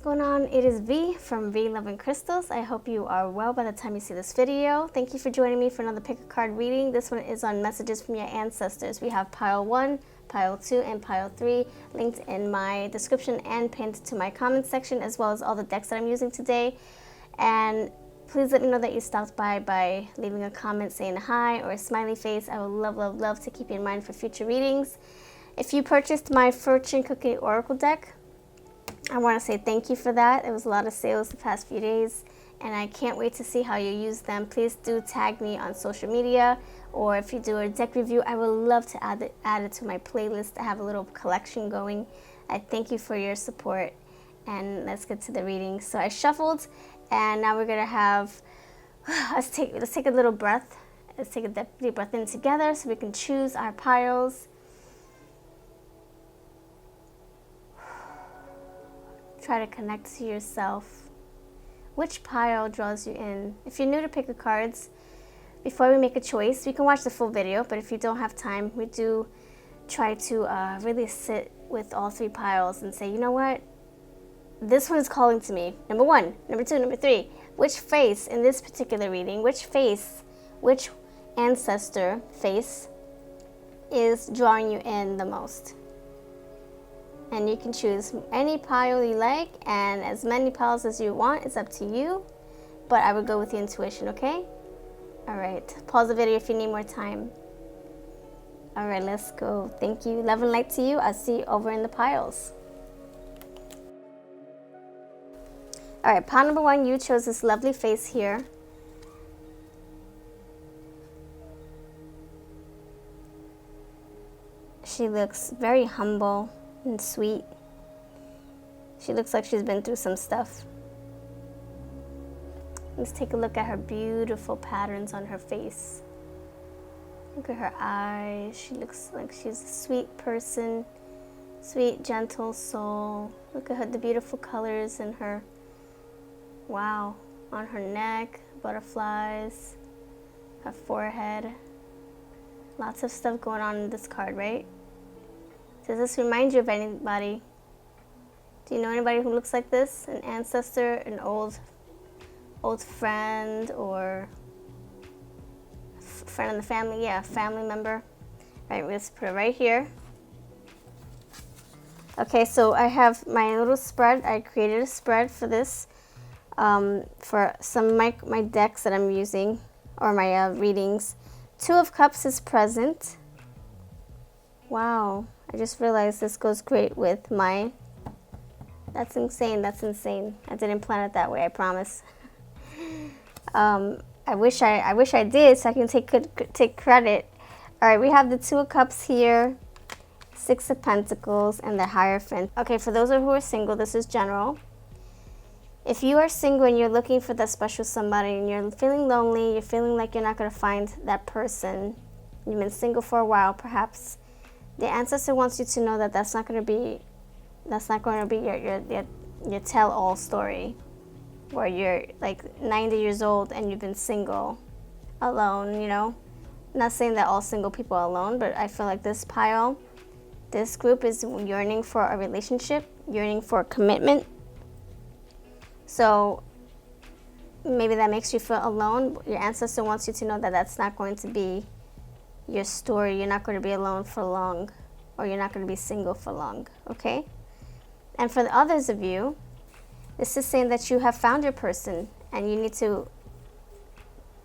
what's going on? It is V from V Love and Crystals. I hope you are well by the time you see this video. Thank you for joining me for another pick a card reading. This one is on messages from your ancestors. We have pile 1, pile 2, and pile 3 linked in my description and pinned to my comment section, as well as all the decks that I'm using today. And please let me know that you stopped by leaving a comment saying hi or a smiley face. I would love to keep you in mind for future readings. If you purchased my Fortune Cookie Oracle deck, I want to say thank you for that. There was a lot of sales the past few days, and I can't wait to see how you use them. Please do tag me on social media, or if you do a deck review, I would love to add it to my playlist. I have a little collection going. I thank you for your support, and let's get to the reading. So I shuffled, and now we're gonna have let's take a little breath. Let's take a deep breath in together so we can choose our piles. Try to connect to yourself. Which pile draws you in? If you're new to pick a cards, before we make a choice, we can watch the full video, but if you don't have time, we do try to really sit with all 3 piles and say, you know what? This one is calling to me. Number 1, number 2, number 3. Which face in this particular reading, which ancestor face is drawing you in the most? And you can choose any pile you like and as many piles as you want. It's up to you, but I would go with the intuition, okay? All right, pause the video if you need more time. All right, let's go. Thank you. Love and light to you. I'll see you over in the piles. All right, pile number 1, you chose this lovely face here. She looks very humble and sweet. She looks like she's been through some stuff. Let's take a look at her beautiful patterns on her face. Look at her eyes. She looks like she's a sweet person, sweet, gentle soul. Look at her, the beautiful colors in her, wow, on her neck, butterflies, her forehead. Lots of stuff going on in this card, right? Does this remind you of anybody? Do you know anybody who looks like this? An ancestor, an old friend, or friend of the family? Yeah, family member. All right, let's put it right here. Okay, so I have my little spread. I created a spread for this, for some of my decks that I'm using, or my readings. 2 of Cups is present. Wow. I just realized this goes great with my, that's insane, I didn't plan it that way, I promise. I wish I did, so I can take credit. All right, we have the 2 of Cups here, 6 of Pentacles, and the Hierophant. Okay, for those who are single, this is general. If you are single and you're looking for that special somebody, and you're feeling lonely, you're feeling like you're not gonna find that person, you've been single for a while, perhaps, the ancestor wants you to know that that's not going to be your tell-all story, where you're like 90 years old and you've been single, alone. You know, not saying that all single people are alone, but I feel like this group is yearning for a relationship, yearning for a commitment. So maybe that makes you feel alone. Your ancestor wants you to know that that's not going to be your story. You're not going to be alone for long, or you're not going to be single for long, okay? And for the others of you, this is saying that you have found your person and you need to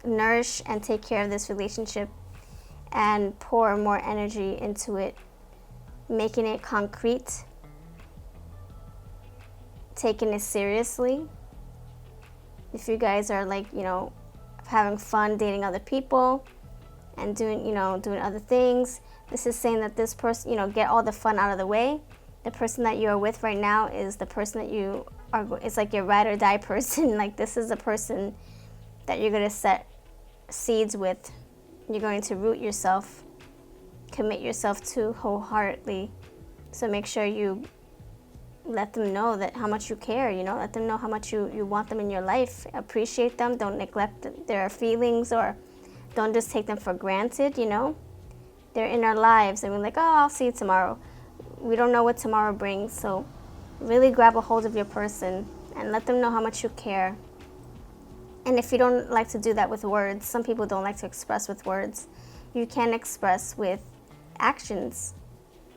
nourish and take care of this relationship and pour more energy into it, making it concrete, taking it seriously. If you guys are like, you know, having fun dating other people and doing other things, this is saying that this person, you know, get all the fun out of the way. The person that you are with right now is the person that you are, it's like your ride or die person. Like, this is the person that you're going to set seeds with. You're going to root yourself, commit yourself to wholeheartedly. So make sure you let them know that how much you care, you know, let them know how much you want them in your life. Appreciate them, don't neglect their feelings, or don't just take them for granted, you know. They're in our lives and we're like, oh, I'll see you tomorrow. We don't know what tomorrow brings, so Really grab a hold of your person and let them know how much you care. And if you don't like to do that with words, some people don't like to express with words, you can express with actions.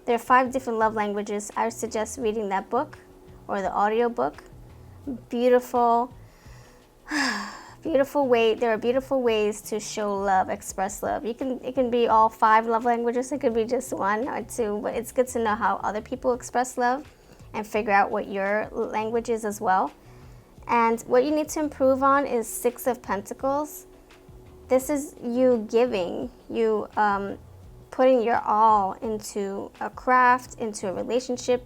There are 5 different love languages. I would suggest reading that book or the audio book. Beautiful, beautiful way. There are beautiful ways to show love, express love. It can be all 5 love languages. It could be just 1 or 2, but it's good to know how other people express love and figure out what your language is as well. And what you need to improve on is 6 of Pentacles. This is you giving, you putting your all into a craft, into a relationship,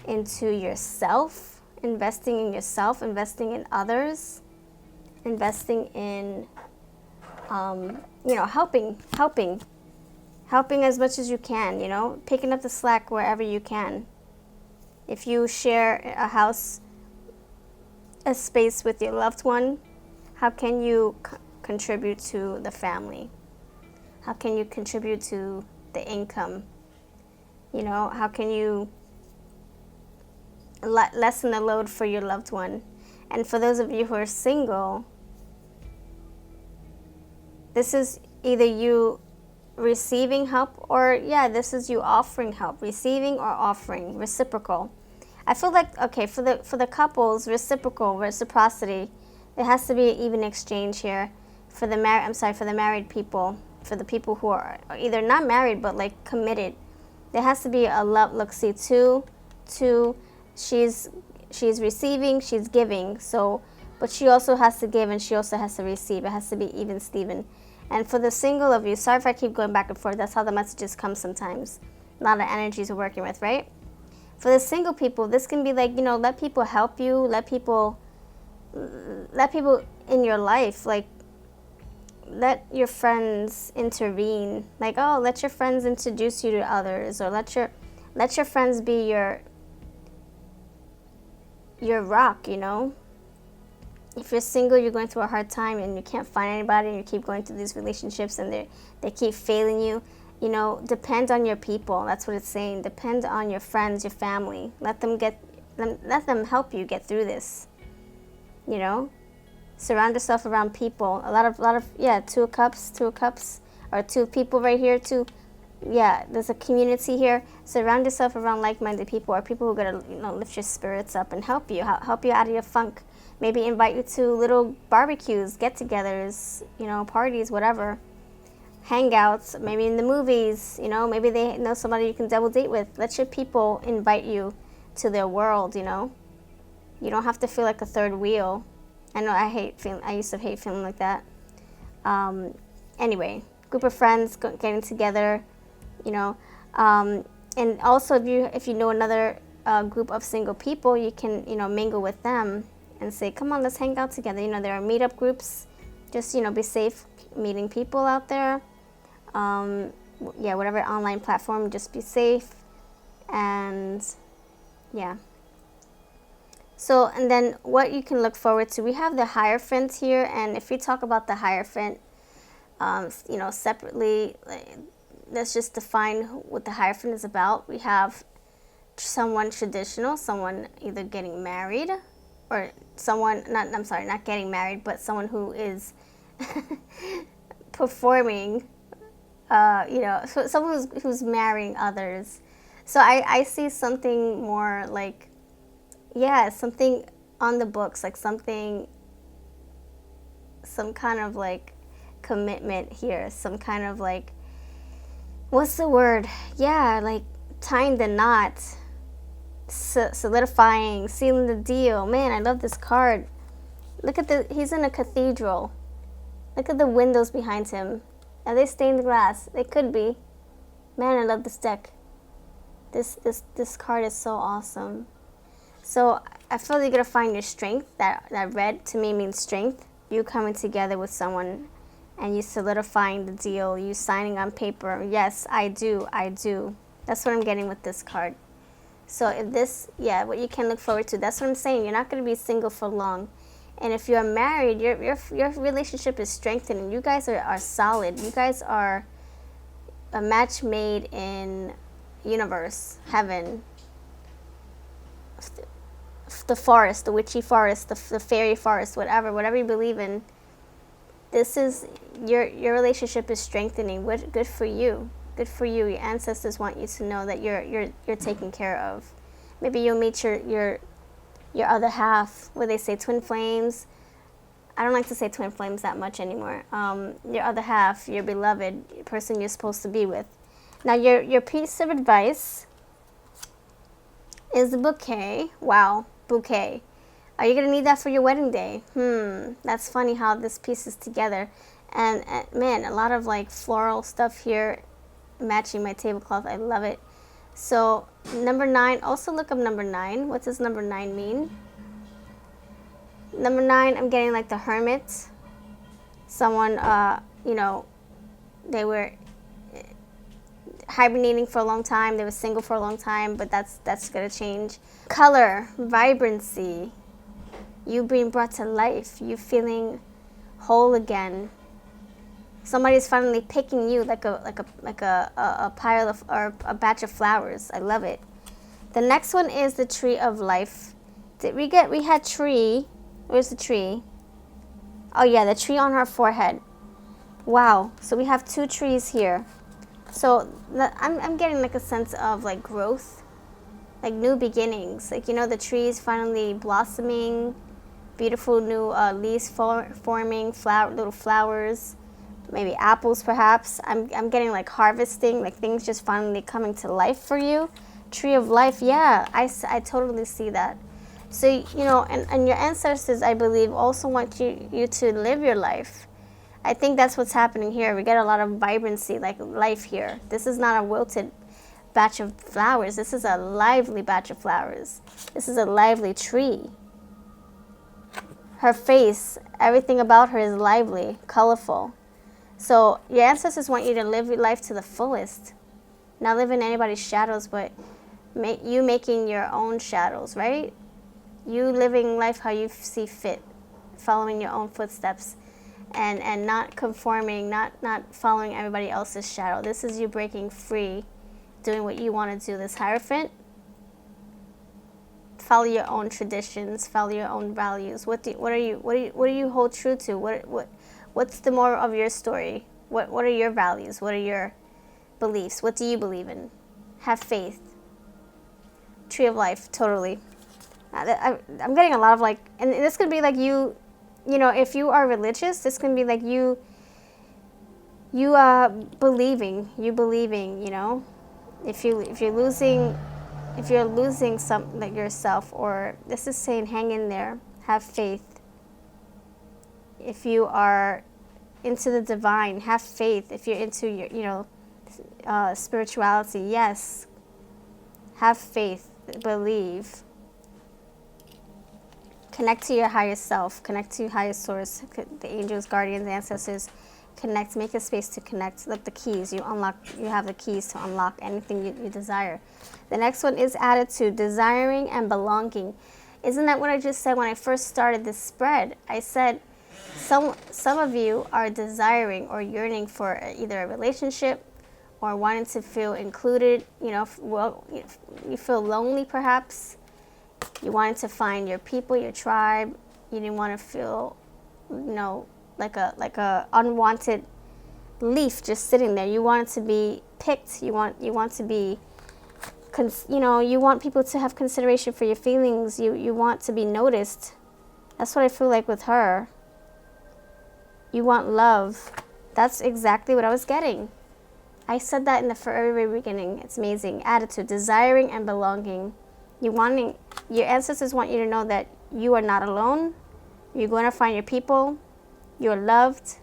into yourself, investing in yourself, investing in others, investing in, helping as much as you can, picking up the slack wherever you can. If you share a house, a space with your loved one, how can you contribute to the family? How can you contribute to the income? How can you lessen the load for your loved one? And for those of you who are single, this is either you receiving help or, this is you offering help, receiving or offering, reciprocal. I feel like, okay, for the couples, reciprocity, there has to be an even exchange here. For the married people, for the people who are either not married but like committed, there has to be a love. Look, see, two. She's receiving, she's giving. So, but she also has to give and she also has to receive. It has to be even Steven. And for the single of you, sorry if I keep going back and forth. That's how the messages come sometimes. A lot of energies we're working with, right? For the single people, this can be like, let people help you, let people in your life, like, let your friends intervene. Like, oh, let your friends introduce you to others, or let your friends be your rock, If you're single, you're going through a hard time and you can't find anybody and you keep going through these relationships and they keep failing you. Depend on your people. That's what it's saying. Depend on your friends, your family. Let them help you get through this. Surround yourself around people. A lot of 2 of cups, or 2 people right here. There's a community here. Surround yourself around like-minded people, or people who are gonna lift your spirits up and help you out of your funk. Maybe invite you to little barbecues, get-togethers, parties, whatever. Hangouts, maybe in the movies, maybe they know somebody you can double date with. Let your people invite you to their world, You don't have to feel like a third wheel. I know I used to hate feeling like that. Anyway, group of friends getting together, and also if you know another group of single people, you can, mingle with them and say, come on, let's hang out together. There are meetup groups. Just, be safe meeting people out there. Whatever online platform, just be safe. And so, and then what you can look forward to, we have the Hierophant here, and if we talk about the Hierophant, separately, let's just define what the Hierophant is about. We have someone traditional, someone either getting married, or someone, not getting married, but someone who is performing, so someone who's marrying others. So I see something more like, something on the books, like some kind of like commitment here, some kind of like, what's the word? Like tying the knot, solidifying, sealing the deal. Man, I love this card. Look at he's in a cathedral. Look at the windows behind him. Are they stained glass? They could be. Man, I love this deck. This card is so awesome. So I feel you're going to find your strength. That red to me means strength. You coming together with someone and you solidifying the deal. You signing on paper. Yes, I do. That's what I'm getting with this card. So if this, what you can look forward to. That's what I'm saying. You're not going to be single for long. And if you're married, your relationship is strengthening. You guys are solid. You guys are a match made in universe, heaven. the forest, the witchy forest, the fairy forest, whatever you believe in. This is your relationship is strengthening. Good for you. Good for you. Your ancestors want you to know that you're taken care of. Maybe you'll meet your other half, where they say twin flames. I don't like to say twin flames that much anymore. Your other half, your beloved person you're supposed to be with. Now, your piece of advice is the bouquet. Wow, bouquet. Are you going to need that for your wedding day? That's funny how this piece is together. And man, a lot of like floral stuff here matching my tablecloth. I love it. So number 9, also look up number 9. What does number 9 mean? Number 9, I'm getting like the hermit. Someone, they were hibernating for a long time. They were single for a long time, but that's going to change. Color, vibrancy. You being brought to life. You feeling whole again. Somebody's finally picking you like a pile of, or a batch of flowers. I love it. The next one is the tree of life. We had tree. Where's the tree? Oh yeah, the tree on her forehead. Wow. So we have 2 trees here. So I'm getting like a sense of like growth, like new beginnings. Like, the trees finally blossoming, beautiful new leaves forming, little flowers, maybe apples perhaps. I'm getting like harvesting, like things just finally coming to life for you. Tree of life, yeah, I totally see that. So, and your ancestors, I believe, also want you to live your life. I think that's what's happening here. We get a lot of vibrancy, like life here. This is not a wilted batch of flowers. This is a lively batch of flowers. This is a lively tree. Her face, everything about her is lively, colorful. So your ancestors want you to live your life to the fullest. Not live in anybody's shadows, but you making your own shadows, right? You living life how you see fit, following your own footsteps, and not conforming, not following everybody else's shadow. This is you breaking free, doing what you want to do. This Hierophant, follow your own traditions, follow your own values. What do you hold true to? What's the moral of your story? What are your values? What are your beliefs? What do you believe in? Have faith. Tree of life, totally. I'm getting a lot of like, and this could be like if you are religious, this can be like you believing, if you're losing something like yourself, or this is saying hang in there, have faith. If you are into the divine, have faith. If you're into your spirituality, yes, have faith, believe. Connect to your highest self, connect to your highest source, the angels, guardians, ancestors. Connect, make a space to connect. Like the keys, you have the keys to unlock anything you desire. The next one is attitude, desiring and belonging. Isn't that what I just said when I first started this spread? I said some of you are desiring or yearning for either a relationship or wanting to feel included. You feel lonely perhaps. You wanted to find your people, your tribe. You didn't want to feel, like a unwanted leaf just sitting there. You wanted to be picked. You want to be, you want people to have consideration for your feelings. You want to be noticed. That's what I feel like with her. You want love. That's exactly what I was getting. I said that in the very beginning. It's amazing. Attitude, desiring and belonging. Your ancestors want you to know that you are not alone. You're going to find your people. You're loved.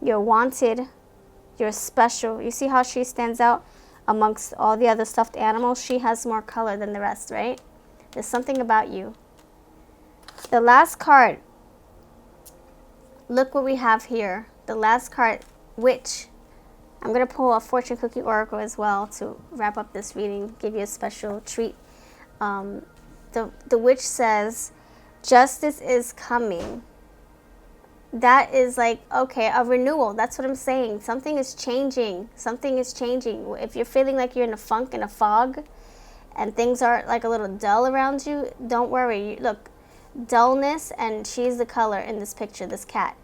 You're wanted. You're special. You see how she stands out amongst all the other stuffed animals? She has more color than the rest, right? There's something about you. The last card. Look what we have here. The last card, Witch. I'm going to pull a fortune cookie oracle as well to wrap up this reading, give you a special treat. The witch says, justice is coming. That is like, okay, a renewal. That's what I'm saying. Something is changing. Something is changing. If you're feeling like you're in a funk, in a fog, and things are like a little dull around you, don't worry. Look, dullness, and she's the color in this picture, this cat.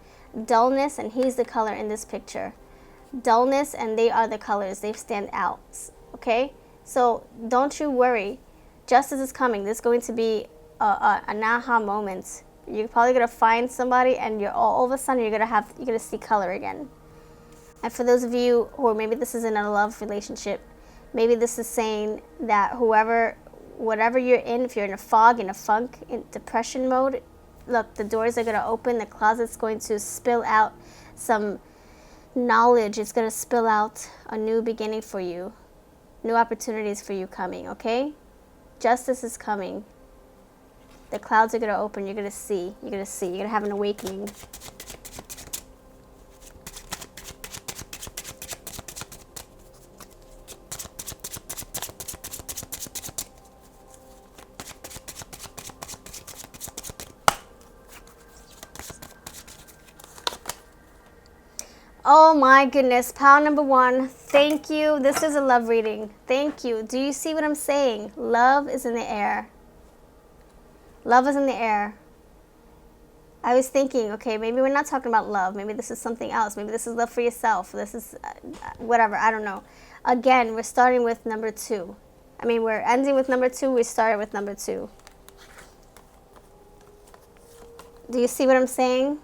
Dullness, and he's the color in this picture. Dullness, and they are the colors. They stand out. Okay? So don't you worry. Justice is coming. There's going to be an aha moment. You're probably going to find somebody, and you're all of a sudden you're going to see color again. And for those of you who, or maybe this isn't a love relationship, maybe this is saying that whatever you're in, if you're in a fog, in a funk, in depression mode, look, the doors are going to open, the closet's going to spill out some knowledge. It's going to spill out a new beginning for you, new opportunities for you coming, okay? Justice is coming. The clouds are going to open. You're going to see. You're going to have an awakening. Oh my goodness, pile number 1, thank you. This is a love reading. Thank you. Do you see what I'm saying? Love is in the air. Love is in the air. I was thinking, okay, maybe we're not talking about love. Maybe this is something else. Maybe this is love for yourself. This is whatever, I don't know. Again, we're starting with number 2. I mean, we're ending with number 2. We started with number 2. Do you see what I'm saying?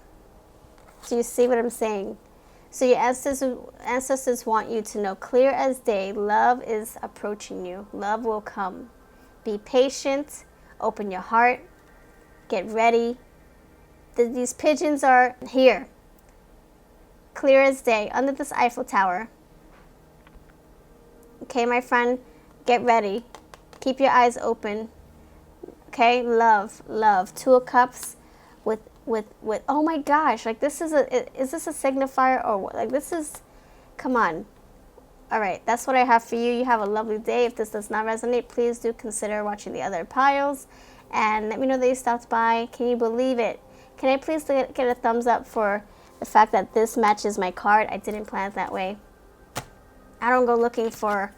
Do you see what I'm saying? So your ancestors want you to know clear as day, love is approaching you. Love will come. Be patient. Open your heart. Get ready. These pigeons are here. Clear as day, under this Eiffel Tower. Okay, my friend, get ready. Keep your eyes open. Okay, love, love. 2 of Cups with oh my gosh, like is this a signifier, or like this is, come on. All right, that's what I have for you. You have a lovely day. If this does not resonate, please do consider watching the other piles and let me know that you stopped by. Can you believe it? Can I please get a thumbs up for the fact that this matches my card? I didn't plan it that way. I don't go looking for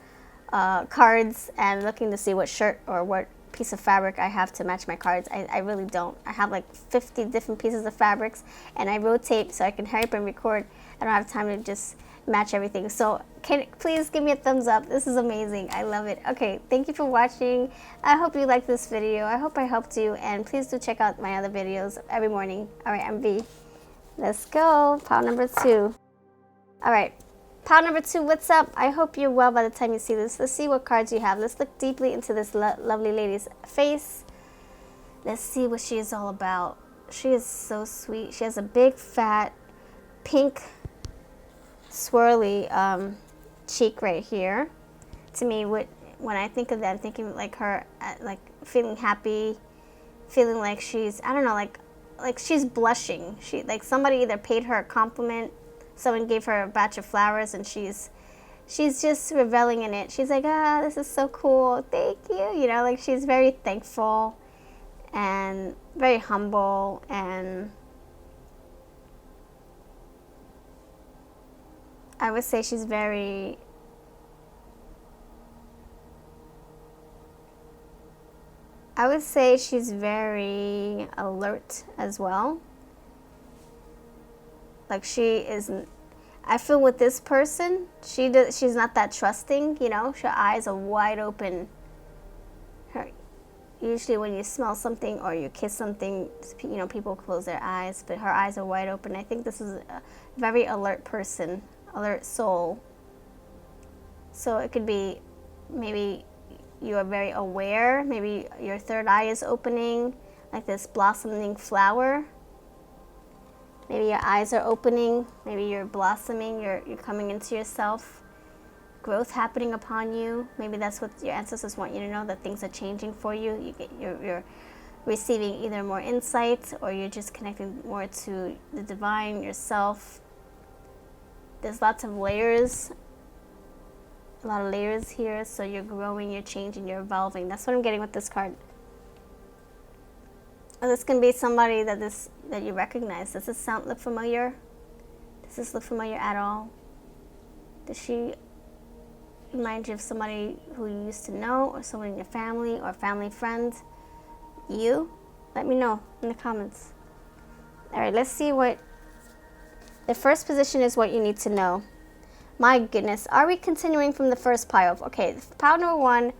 cards and looking to see what shirt or what piece of fabric I have to match my cards. I really don't. I have like 50 different pieces of fabrics, and I rotate so I can hurry up and record. I don't have time to just match everything. So please give me a thumbs up. This is amazing. I love it. Okay, thank you for watching. I hope you liked this video. I hope I helped you, and please do check out my other videos every morning. All right, I'm V. Let's go. Pile number 2. All right. Pile number 2, what's up? I hope you're well by the time you see this. Let's see what cards you have. Let's look deeply into this lovely lady's face. Let's see what she is all about. She is so sweet. She has a big, fat, pink, swirly cheek right here. To me, when I think of that, I'm thinking like her, like feeling happy, feeling like she's, I don't know, like she's blushing. She, like somebody either paid her a compliment, someone gave her a batch of flowers, and she's just reveling in it. She's like, this is so cool. Thank you. You know, like she's very thankful and very humble, and I would say she's very alert as well. Like she isn't, I feel with this person, she's not that trusting, you know. Her eyes are wide open. Usually when you smell something or you kiss something, you know, people close their eyes, but her eyes are wide open. I think this is a very alert person, alert soul. So it could be maybe you are very aware, maybe your third eye is opening, like this blossoming flower. Maybe your eyes are opening, maybe you're blossoming, you're coming into yourself, growth happening upon you. Maybe that's what your ancestors want you to know, that things are changing for you. You're receiving either more insight, or you're just connecting more to the divine, yourself. There's lots of layers, a lot of layers here, so you're growing, you're changing, you're evolving. That's what I'm getting with this card. Or this can be somebody that you recognize. Does this look familiar? Does this look familiar at all? Does she remind you of somebody who you used to know, or someone in your family, or family friend. You? Let me know in the comments. All right, let's see what the first position is. What you need to know. My goodness, are we continuing from the first pile? Okay, pile number 1.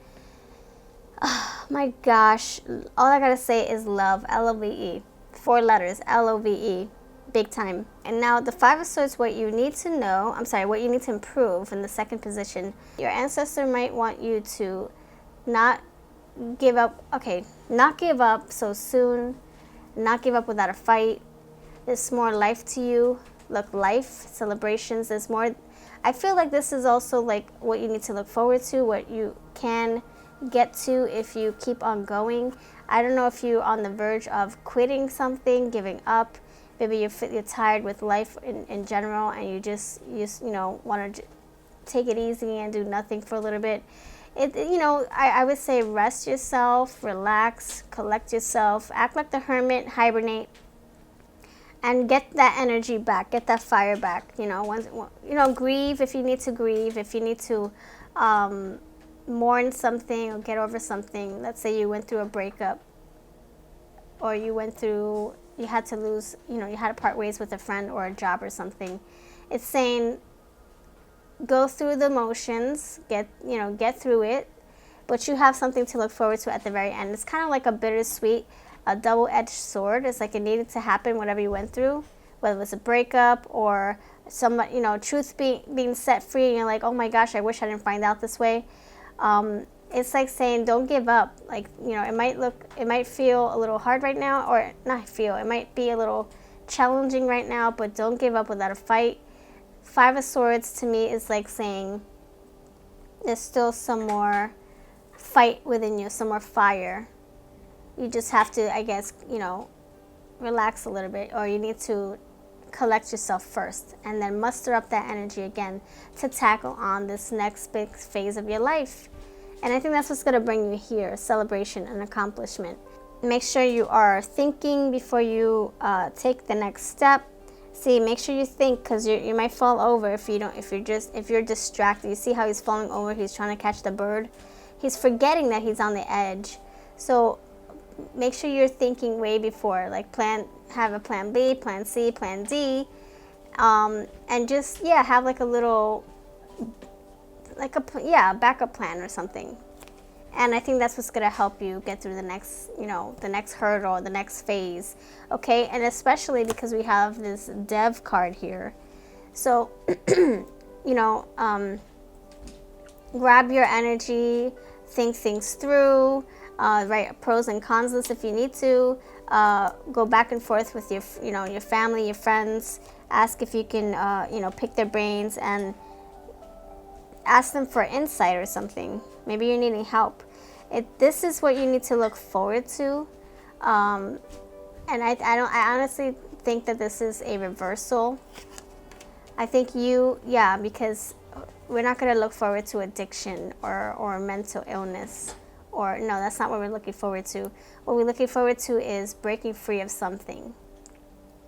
Oh, my gosh, all I gotta say is love. Love. 4 letters. Love. Big time. And now the 5 of Swords, what you need to know, what you need to improve in the second position. Your ancestor might want you to not give up. Okay, not give up so soon, not give up without a fight. There's more life to you. Look, life, celebrations, there's more. I feel like this is also like what you need to look forward to, what you can get to if you keep on going. I don't know if you're on the verge of quitting something, giving up. Maybe you're tired with life in general, and you want to take it easy and do nothing for a little bit. I would say rest yourself, relax, collect yourself, act like the hermit, hibernate, and get that energy back, get that fire back. Grieve if you need to grieve, if you need to mourn something or get over something. Let's say you went through a breakup, or you had to lose, you had to part ways with a friend or a job or something. It's saying go through the motions, get through it, but you have something to look forward to at the very end. It's kind of like a bittersweet, a double-edged sword. It's like it needed to happen, whatever you went through, whether it was a breakup or some, truth being set free, and you're like, oh my gosh, I wish I didn't find out this way. It's like saying don't give up. Like, it might feel a little hard right now, or it might be a little challenging right now, but don't give up without a fight. 5 of Swords to me is like saying there's still some more fight within you, some more fire. You just have to, I guess, relax a little bit, or you need to collect yourself first and then muster up that energy again to tackle on this next big phase of your life. And I think that's what's going to bring you here, celebration and accomplishment. Make sure you are thinking before you take the next step. See, make sure you think, because you might fall over if you're distracted. You see how he's falling over? He's trying to catch the bird. He's forgetting that he's on the edge. So make sure you're thinking way before, like have a plan B, plan C, plan D, and just have like a little backup plan or something. And I think that's what's going to help you get through the next hurdle, the next phase. Okay, and especially because we have this Dev card here. So, grab your energy, think things through, write pros and cons list if you need to. Go back and forth with your family, your friends. Ask if you can, pick their brains and ask them for insight or something. Maybe you're needing help. This is what you need to look forward to. And I honestly think that this is a reversal. I think because we're not going to look forward to addiction or mental illness. Or no, that's not what we're looking forward to. What we're looking forward to is breaking free of something.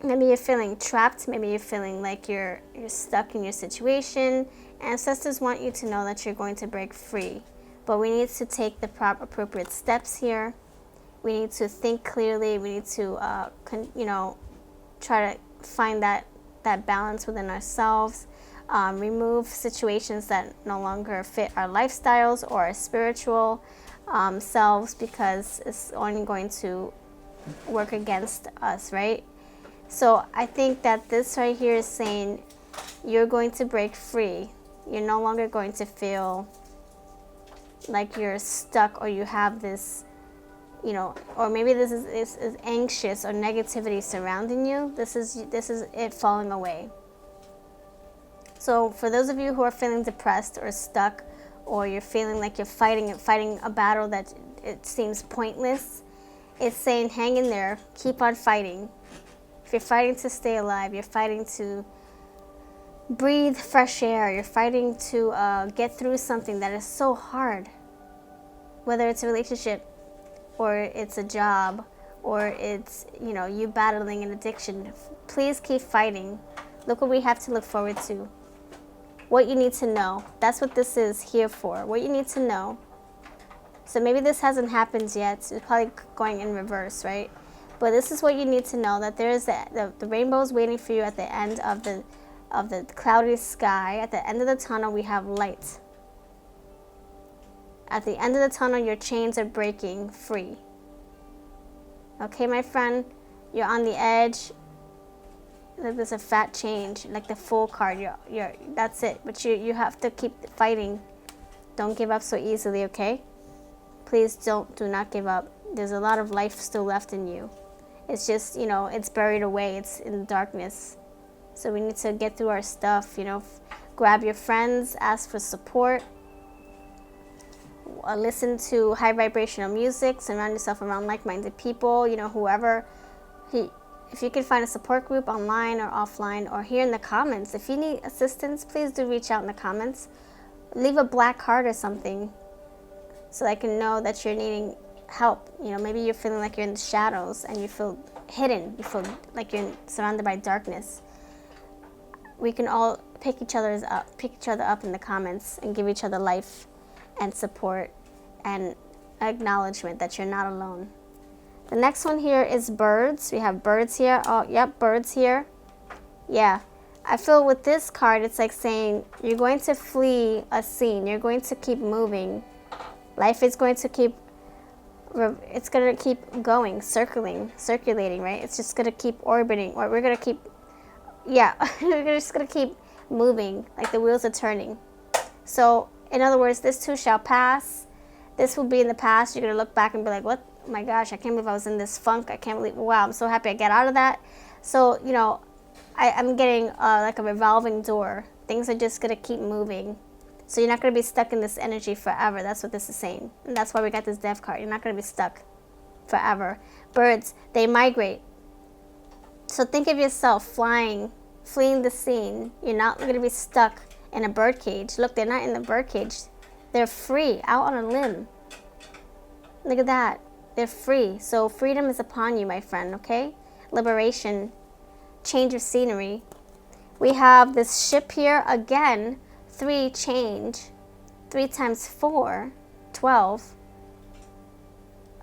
Maybe you're feeling trapped. Maybe you're feeling like you're stuck in your situation. Ancestors want you to know that you're going to break free. But we need to take the appropriate steps here. We need to think clearly. We need to, try to find that balance within ourselves. Remove situations that no longer fit our lifestyles or our spiritual selves, because it's only going to work against us, right? So I think that this right here is saying you're going to break free. You're no longer going to feel like you're stuck, or you have this, or maybe this is anxious or negativity surrounding you. This is it falling away. So for those of you who are feeling depressed or stuck, or you're feeling like you're fighting a battle that it seems pointless, it's saying hang in there, keep on fighting. If you're fighting to stay alive, you're fighting to breathe fresh air, you're fighting to get through something that is so hard, whether it's a relationship or it's a job or it's you battling an addiction, please keep fighting. Look what we have to look forward to. what you need to know. That's what this is here for, what you need to know. So maybe this hasn't happened yet. It's probably going in reverse, right? But this is what you need to know, that there is the rainbow is waiting for you at the end of the cloudy sky. At the end of the tunnel, we have light. At the end of the tunnel, your chains are breaking free. Okay, my friend, you're on the edge. Like there's a fat change, like the Fool card. That's it. But you have to keep fighting. Don't give up so easily, okay? Please do not give up. There's a lot of life still left in you. It's just, you know, it's buried away. It's in the darkness. So we need to get through our stuff, you know. Grab your friends, ask for support. Listen to high vibrational music. Surround yourself around like-minded people, you know, whoever. If you can find a support group online or offline or here in the comments. If you need assistance, please do reach out in the comments. Leave a black heart or something, so I can know that you're needing help. You know, maybe you're feeling like you're in the shadows and you feel hidden. You feel like you're surrounded by darkness. We can all pick each other up in the comments and give each other life and support and acknowledgement that you're not alone. The next one here is birds. We have birds here. Oh, yep, birds here. Yeah. I feel with this card, it's like saying you're going to flee a scene. You're going to keep moving. Life is going to keep, it's going to keep going, circulating, right? It's just going to keep orbiting, or we're going to keep, yeah, we're just going to keep moving, like the wheels are turning. So, in other words, this too shall pass. This will be in the past. You're going to look back and be like, what? Oh my gosh, I can't believe I was in this funk. I can't believe, wow, I'm so happy I got out of that. So, you know, I'm getting like a revolving door. Things are just going to keep moving. So you're not going to be stuck in this energy forever. That's what this is saying. And that's why we got this death card. You're not going to be stuck forever. Birds, they migrate. So think of yourself flying, fleeing the scene. You're not going to be stuck in a bird cage. Look, they're not in the bird cage. They're free, out on a limb. Look at that. They're free. So freedom is upon you, my friend, okay? Liberation, change of scenery. We have this ship here again. 3 change. 3 times 4, 12.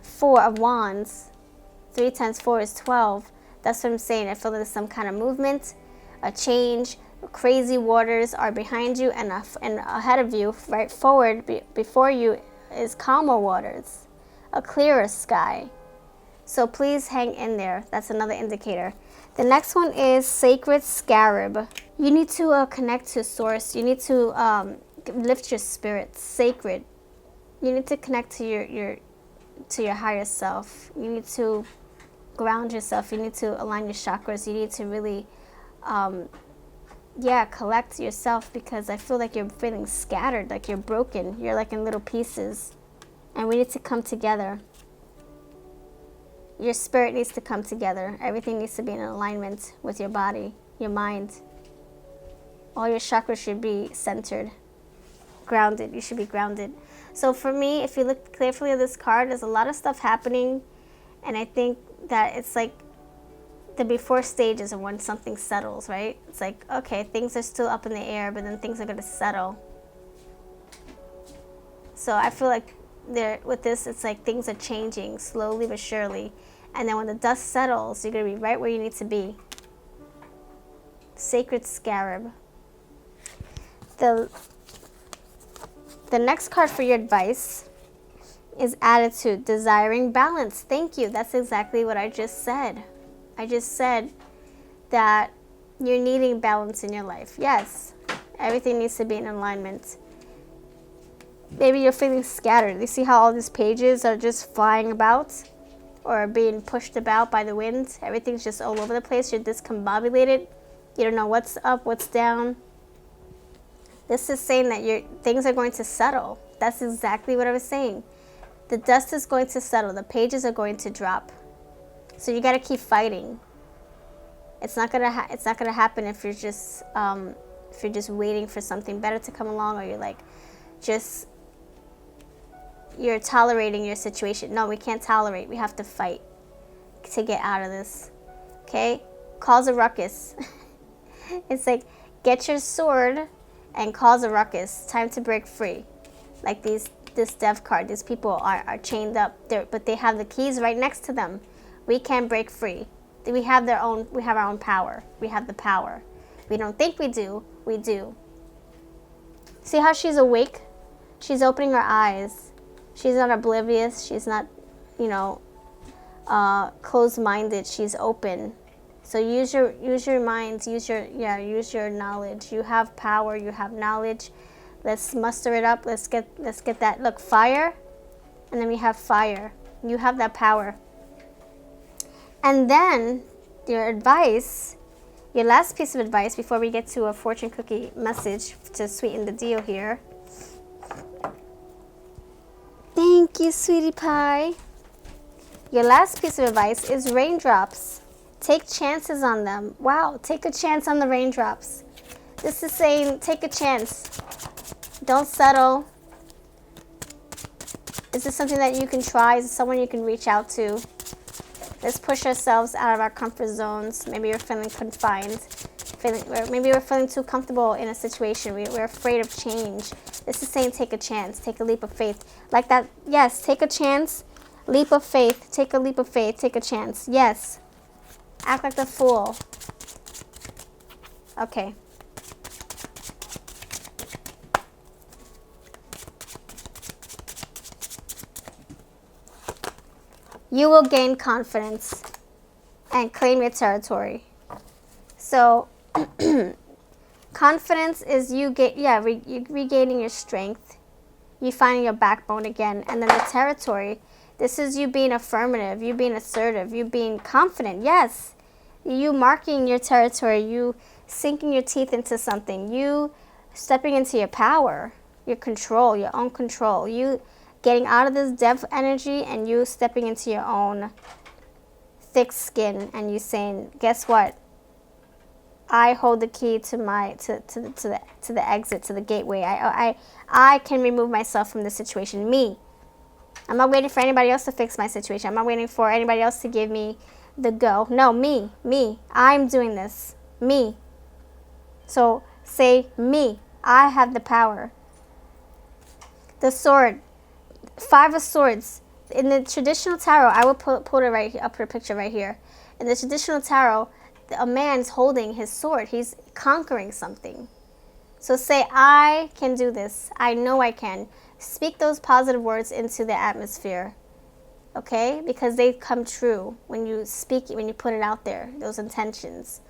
4 of wands. 3 times 4 is 12. That's what I'm saying. I feel there's some kind of movement, a change. Crazy waters are behind you, and ahead of you, right forward, before you, is calmer waters, a clearer sky. So please hang in there. That's another indicator. The next one is Sacred Scarab. You need to connect to Source. You need to lift your spirits. Sacred. You need to connect to your higher self. You need to ground yourself. You need to align your chakras. You need to really, collect yourself, because I feel like you're feeling scattered, like you're broken. You're like in little pieces, and we need to come together. Your spirit needs to come together. Everything needs to be in alignment with your body, your mind. All your chakras should be centered, grounded. You should be grounded. So for me, if you look carefully at this card, there's a lot of stuff happening, and I think that it's like the before stages of when something settles, right? It's like, okay, things are still up in the air, but then things are going to settle. So I feel like with this, it's like things are changing slowly but surely. And then when the dust settles, you're going to be right where you need to be. Sacred Scarab. The next card for your advice is Attitude, Desiring Balance. Thank you. That's exactly what I just said. I just said that you're needing balance in your life. Yes, everything needs to be in alignment. Maybe you're feeling scattered. You see how all these pages are just flying about or being pushed about by the wind? Everything's just all over the place. You're discombobulated. You don't know what's up, what's down. This is saying that things are going to settle. That's exactly what I was saying. The dust is going to settle. The pages are going to drop. So you got to keep fighting. It's not gonna happen if you're just waiting for something better to come along, or you're like you're tolerating your situation. No, we can't tolerate. We have to fight to get out of this. Okay? Cause a ruckus. It's like, get your sword and cause a ruckus. Time to break free. Like this death card. These people are chained up, but they have the keys right next to them. We can break free. We have our own power. We have the power. We don't think we do. We do. See how she's awake? She's opening her eyes. She's not oblivious. She's not, closed-minded. She's open. So use your minds. Use your knowledge. You have power. You have knowledge. Let's muster it up. Let's get that. Look, fire, and then we have fire. You have that power. And then your advice, your last piece of advice before we get to a fortune cookie message to sweeten the deal here. Thank you, sweetie pie. Your last piece of advice is raindrops. Take chances on them. Wow, take a chance on the raindrops. This is saying take a chance. Don't settle. Is this something that you can try? Is it someone you can reach out to? Let's push ourselves out of our comfort zones. Maybe you're feeling confined. Maybe we're feeling too comfortable in a situation. We're afraid of change. This is saying take a chance. Take a leap of faith. Like that. Yes, take a chance. Leap of faith. Take a leap of faith. Take a chance. Yes. Act like the fool. Okay. You will gain confidence and claim your territory. So, confidence is you regaining your strength, you finding your backbone again, and then the territory. This is you being affirmative, you being assertive, you being confident. Yes, you marking your territory, you sinking your teeth into something, you stepping into your power, your control, your own control. You getting out of this depth energy and you stepping into your own thick skin, and you saying, guess what? I hold the key to the exit, to the gateway. I can remove myself from this situation. Me. I'm not waiting for anybody else to fix my situation. I'm not waiting for anybody else to give me the go. No, me. I'm doing this. Me. So say me. I have the power. The sword. 5 of Swords. In the traditional tarot, I will put it right here. I'll put a picture right here. In the traditional tarot, a man's holding his sword. He's conquering something. So say, I can do this. I know I can. Speak those positive words into the atmosphere. Okay? Because they come true when you speak it, when you put it out there, those intentions.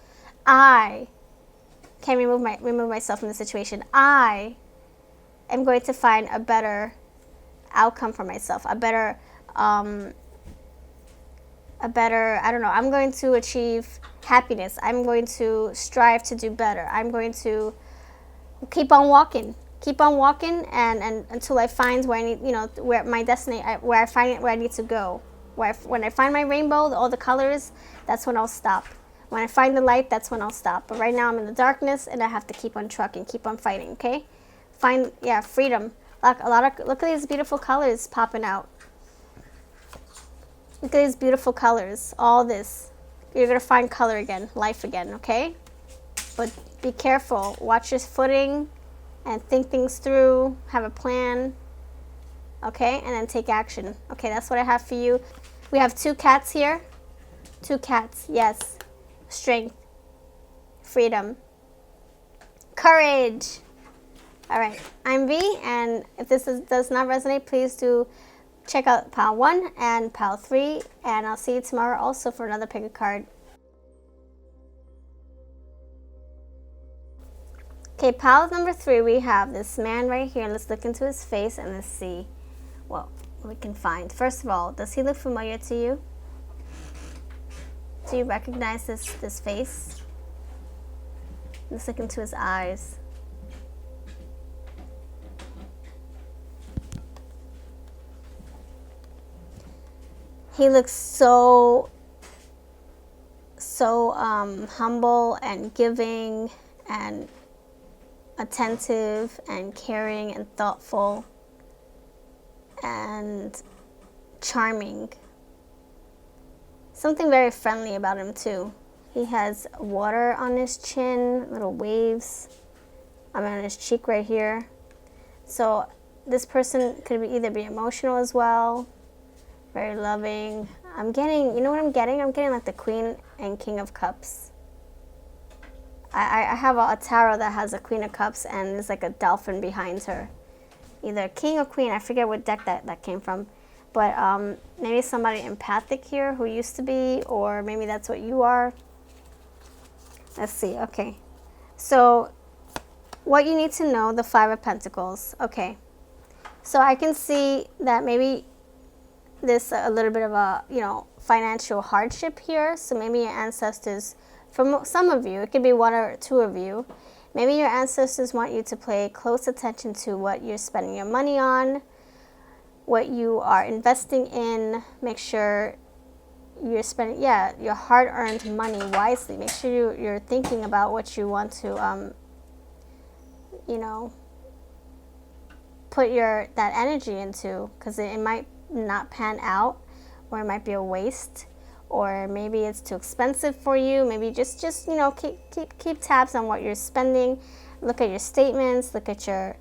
I can remove myself from the situation. I am going to find a better outcome for myself, a better, I don't know, I'm going to achieve happiness. I'm going to strive to do better. I'm going to keep on walking and until I find where I need, where my destiny, where I find it, where I need to go. When I find my rainbow, all the colors, that's when I'll stop. When I find the light, that's when I'll stop. But right now I'm in the darkness and I have to keep on trucking, keep on fighting, okay? Freedom. Look at these beautiful colors popping out. Look at these beautiful colors. All this. You're going to find color again, life again, okay? But be careful. Watch your footing and think things through. Have a plan, okay? And then take action. Okay, that's what I have for you. We have 2 cats here. 2 cats, yes. Strength. Freedom. Courage. All right, I'm V, and if this does not resonate, please do check out pile 1 and pile 3, and I'll see you tomorrow also for another pick a card. Okay, pile number 3, we have this man right here. Let's look into his face and let's see what we can find. First of all, does he look familiar to you? Do you recognize this face? Let's look into his eyes. He looks so humble and giving and attentive and caring and thoughtful and charming. Something very friendly about him too. He has water on his chin, little waves I'm on his cheek right here. So this person could either be emotional as well, very loving. I'm getting, you know what I'm getting? I'm getting like the Queen and King of Cups. I have a tarot that has a Queen of Cups and there's like a dolphin behind her. Either King or Queen, I forget what deck that came from. But maybe somebody empathic here who used to be, or maybe that's what you are. Let's see, okay. So what you need to know, the Five of Pentacles. Okay. So I can see that maybe there's a little bit of a, you know, financial hardship here. So maybe your ancestors, for some of you, it could be one or two of you, maybe your ancestors want you to pay close attention to what you're spending your money on, what you are investing in. Make sure you're spending, your hard-earned money wisely. Make sure you're thinking about what you want to, you know, put that energy into, because it might not pan out, or it might be a waste, or maybe it's too expensive for you. Maybe just you know, keep tabs on what you're spending. Look at your statements, look at your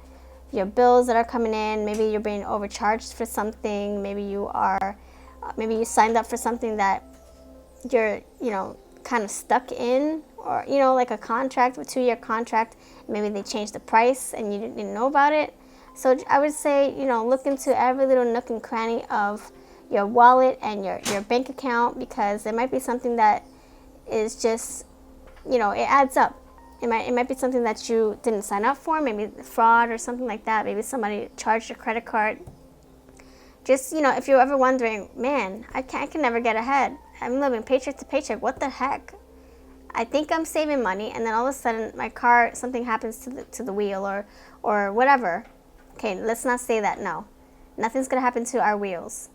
bills that are coming in. Maybe you're being overcharged for something. Maybe you signed up for something that you're, you know, kind of stuck in, or, you know, like a contract, a 2-year contract. Maybe they changed the price and you didn't know about it. So I would say, you know, look into every little nook and cranny of your wallet and your bank account, because there might be something that is just, you know, it adds up. It might be something that you didn't sign up for, maybe fraud or something like that. Maybe somebody charged your credit card. Just, you know, if you're ever wondering, man, I can never get ahead. I'm living paycheck to paycheck. What the heck? I think I'm saving money, and then all of a sudden my car, something happens to the wheel or whatever. Okay, let's not say that, no. Nothing's going to happen to our wheels.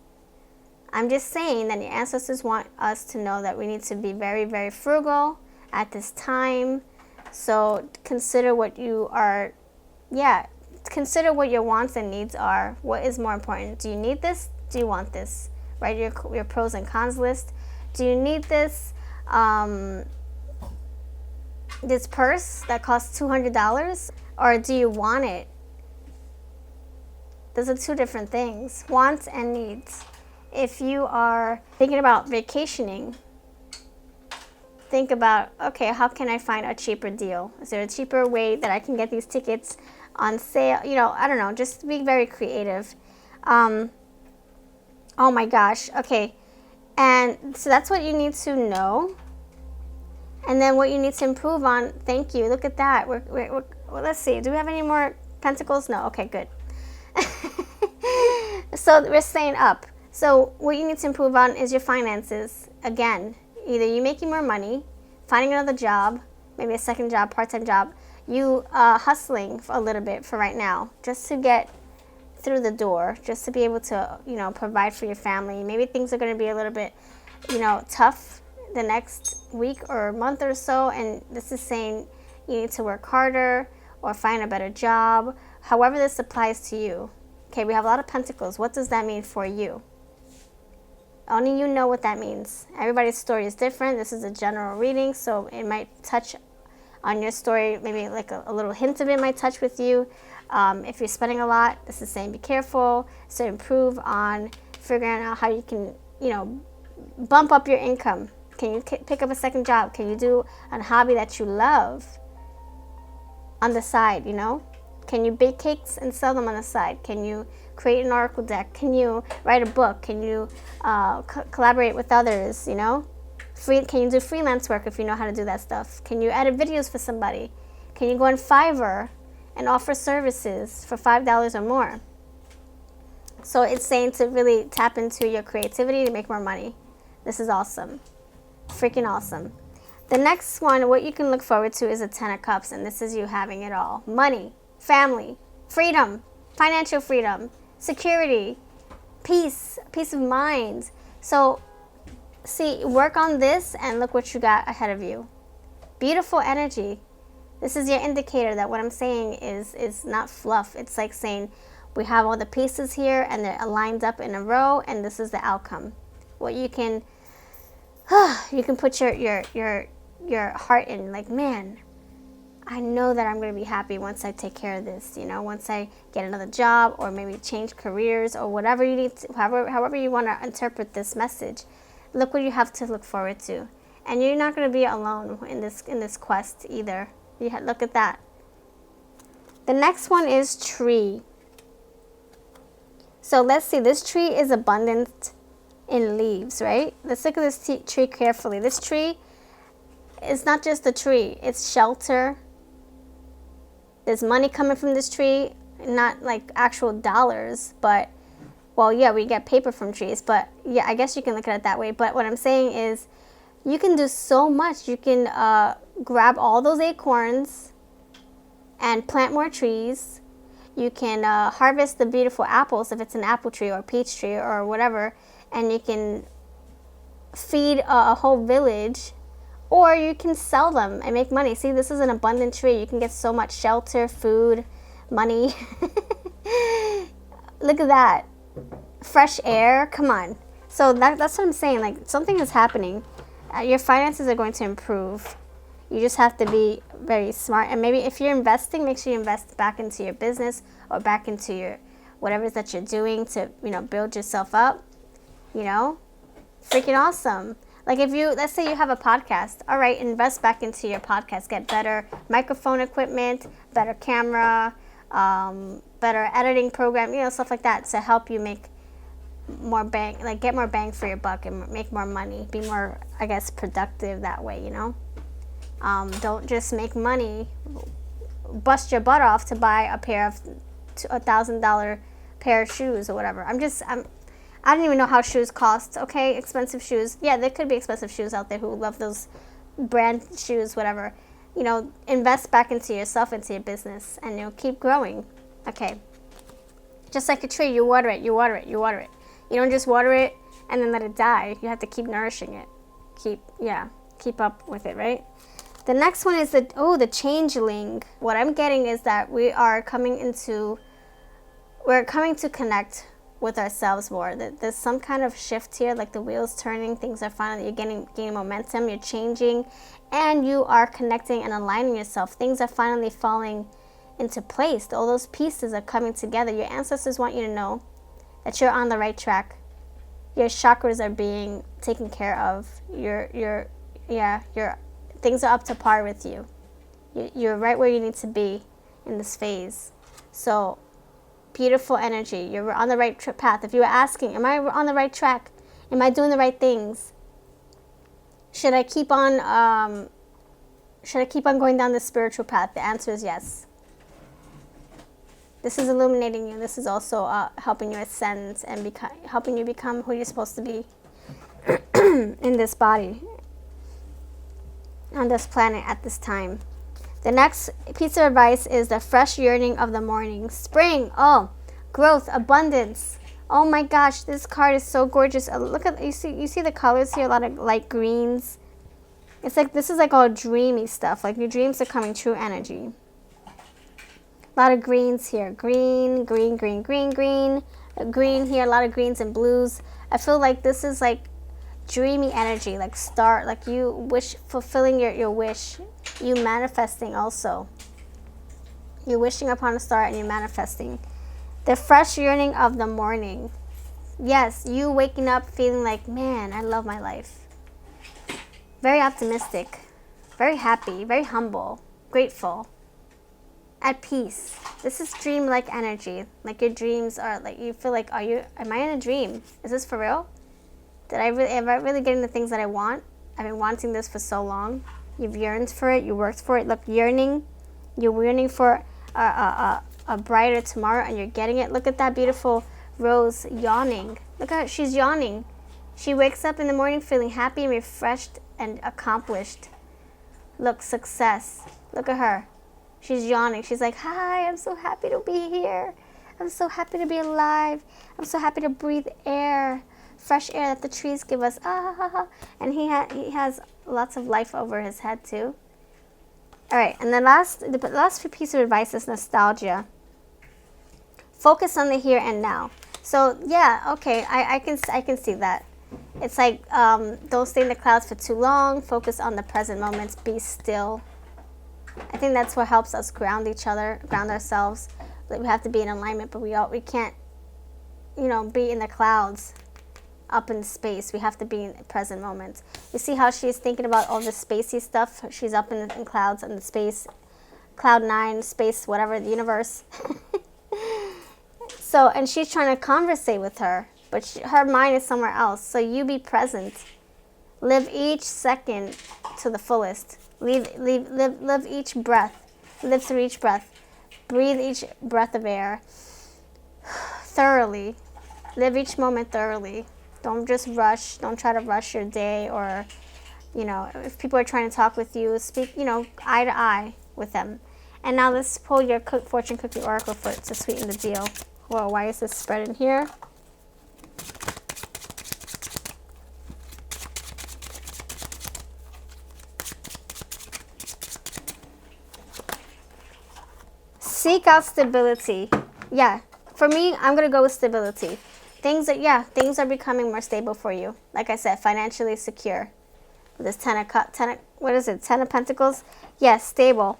I'm just saying that the ancestors want us to know that we need to be very, very frugal at this time. So consider what you are, consider what your wants and needs are. What is more important? Do you need this? Do you want this? Write your pros and cons list. Do you need this this purse that costs $200, or do you want it? Those are two different things, wants and needs. If you are thinking about vacationing, think about, okay, how can I find a cheaper deal? Is there a cheaper way that I can get these tickets on sale? You know, I don't know, just be very creative. Oh my gosh, okay. And so that's what you need to know. And then what you need to improve on, thank you, look at that. Well, let's see, do we have any more pentacles? No, okay, good. So we're staying up. So what you need to improve on is your finances. Again, either you making more money, finding another job, maybe a second job, part-time job, you hustling for a little bit for right now, just to get through the door, just to be able to, you know, provide for your family. Maybe things are going to be a little bit, you know, tough the next week or month or so, and this is saying you need to work harder or find a better job. However this applies to you. Okay, we have a lot of pentacles. What does that mean for you? Only you know what that means. Everybody's story is different. This is a general reading, so it might touch on your story. Maybe like a little hint of it might touch with you. If you're spending a lot, this is saying be careful. So improve on figuring out how you can, you know, bump up your income. Can you pick up a second job? Can you do a hobby that you love on the side, you know? Can you bake cakes and sell them on the side? Can you create an oracle deck? Can you write a book? Can you collaborate with others, you know? Can you do freelance work if you know how to do that stuff? Can you edit videos for somebody? Can you go on Fiverr and offer services for $5 or more? So it's saying to really tap into your creativity to make more money. This is awesome. Freaking awesome. The next one, what you can look forward to, is a 10 of Cups, and this is you having it all. Money, family, freedom, financial freedom, security, peace of mind. So see, work on this and look what you got ahead of you. Beautiful energy. This is your indicator that what I'm saying is not fluff. It's like saying we have all the pieces here and they're lined up in a row, and this is the outcome. What you can put your heart in, like, man, I know that I'm going to be happy once I take care of this, you know, once I get another job or maybe change careers or whatever you need to, however you want to interpret this message. Look what you have to look forward to. And you're not going to be alone in this quest either. Look at that. The next one is tree. So let's see, this tree is abundant in leaves, right? Let's look at this tree carefully. This tree is not just a tree, it's shelter. There's money coming from this tree, not like actual dollars, but, well, yeah, we get paper from trees, but yeah, I guess you can look at it that way. But what I'm saying is you can do so much. You can grab all those acorns and plant more trees. You can harvest the beautiful apples if it's an apple tree or a peach tree or whatever, and you can feed a whole village, or you can sell them and make money. See, this is an abundant tree. You can get so much shelter, food, money. Look at that. Fresh air. Come on. So that's what I'm saying. Like, something is happening. Your finances are going to improve. You just have to be very smart. And maybe if you're investing, make sure you invest back into your business or back into your whatever it is that you're doing to, you know, build yourself up. You know, freaking awesome. Like, if you, let's say you have a podcast, all right, invest back into your podcast. Get better microphone equipment, better camera, better editing program, you know, stuff like that to help you make more bang, like get more bang for your buck and make more money. Be more, I guess, productive that way, you know. Don't just make money, bust your butt off to buy a pair of $1,000 pair of shoes or whatever. I don't even know how shoes cost. Okay, expensive shoes. Yeah, there could be expensive shoes out there who love those brand shoes, whatever. You know, invest back into yourself, into your business, and you'll keep growing. Okay. Just like a tree, you water it, you water it, you water it. You don't just water it and then let it die. You have to keep nourishing it. Keep up with it, right? The next one is the changeling. What I'm getting is that we're coming to connect with ourselves more. There's some kind of shift here, like the wheels turning, things are finally, you're gaining momentum, you're changing, and you are connecting and aligning yourself. Things are finally falling into place. All those pieces are coming together. Your ancestors want you to know that you're on the right track. Your chakras are being taken care of. Your things are up to par with you. You're right where you need to be in this phase. So, beautiful energy. You're on the right path. If you were asking, am I on the right track? Am I doing the right things? Should I keep on going down the spiritual path? The answer is yes. This is illuminating you. This is also helping you ascend and helping you become who you're supposed to be in this body, on this planet at this time. The next piece of advice is the fresh yearning of the morning. Spring. Oh, growth, abundance. Oh my gosh, this card is so gorgeous. Look at, you see the colors here, a lot of light greens. It's like, this is like all dreamy stuff. Like, your dreams are coming true energy. A lot of greens here. Green, green, green, green, green. Green here, a lot of greens and blues. I feel like this is like dreamy energy, like you wish, fulfilling your wish, you manifesting also. You're wishing upon a star and you're manifesting. The fresh yearning of the morning. Yes, you waking up feeling like, man, I love my life. Very optimistic, very happy, very humble, grateful, at peace. This is dream-like energy. Like, your dreams are like, you feel like, am I in a dream? Is this for real? Am I really getting the things that I want? I've been wanting this for so long. You've yearned for it. You worked for it. Look, yearning. You're yearning for a brighter tomorrow, and you're getting it. Look at that beautiful rose yawning. Look at her. She's yawning. She wakes up in the morning feeling happy and refreshed and accomplished. Look, success. Look at her. She's yawning. She's like, hi, I'm so happy to be here. I'm so happy to be alive. I'm so happy to breathe air. Fresh air that the trees give us. And he has lots of life over his head too. All right, and the last piece of advice is nostalgia. Focus on the here and now. So yeah, okay, I can see that. It's like, don't stay in the clouds for too long. Focus on the present moments. Be still. I think that's what helps us ground each other, ground ourselves. Like we have to be in alignment, but we can't, you know, be in the clouds, up in space. We have to be in the present moment. You see how she's thinking about all the spacey stuff? She's up in clouds and the space, cloud 9, space, whatever, the universe. So, and she's trying to conversate with her, but her mind is somewhere else. So you be present. Live each second to the fullest. Live each breath. Live through each breath. Breathe each breath of air thoroughly. Live each moment thoroughly. Don't just rush. Don't try to rush your day, or, you know, if people are trying to talk with you, speak, you know, eye to eye with them. And now let's pull your fortune cookie oracle foot to sweeten the deal. Whoa, why is this spread in here? Seek out stability. Yeah, for me, I'm going to go with stability. Things are becoming more stable for you. Like I said, financially secure. This Ten of Pentacles? Yes, stable.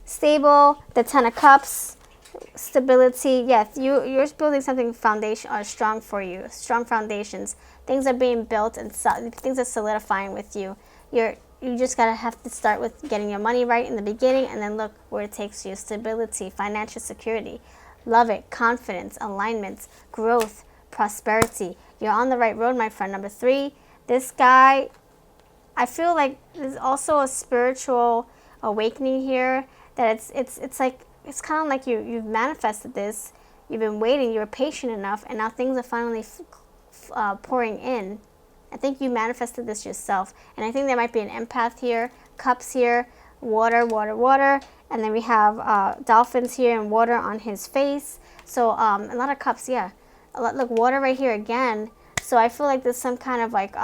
Stable, the 10 of Cups, stability. Yes, you're building something foundation or strong for you. Strong foundations. Things are being built and things are solidifying with you. You just have to start with getting your money right in the beginning, and then look where it takes you. Stability, financial security. Love it. Confidence, alignment, growth, prosperity. You're on the right road, my friend. Number 3, this guy, I feel like there's also a spiritual awakening here, that it's like, it's kind of like you've manifested this. You've been waiting. You were patient enough, and now things are finally pouring in. I think you manifested this yourself. And I think there might be an empath here, cups here, water, water, water. And then we have dolphins here and water on his face. So a lot of cups, yeah. Look, water right here again. So I feel like there's some kind of like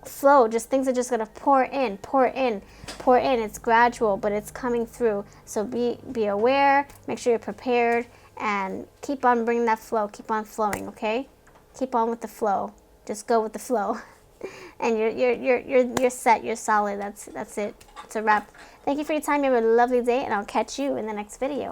flow. Just things are just going to pour in, pour in, pour in. It's gradual, but it's coming through. So be aware, make sure you're prepared, and keep on bringing that flow. Keep on flowing, okay? Keep on with the flow. Just go with the flow, and you're set. You're solid. That's it. It's a wrap. Thank you for your time. You have a lovely day, and I'll catch you in the next video.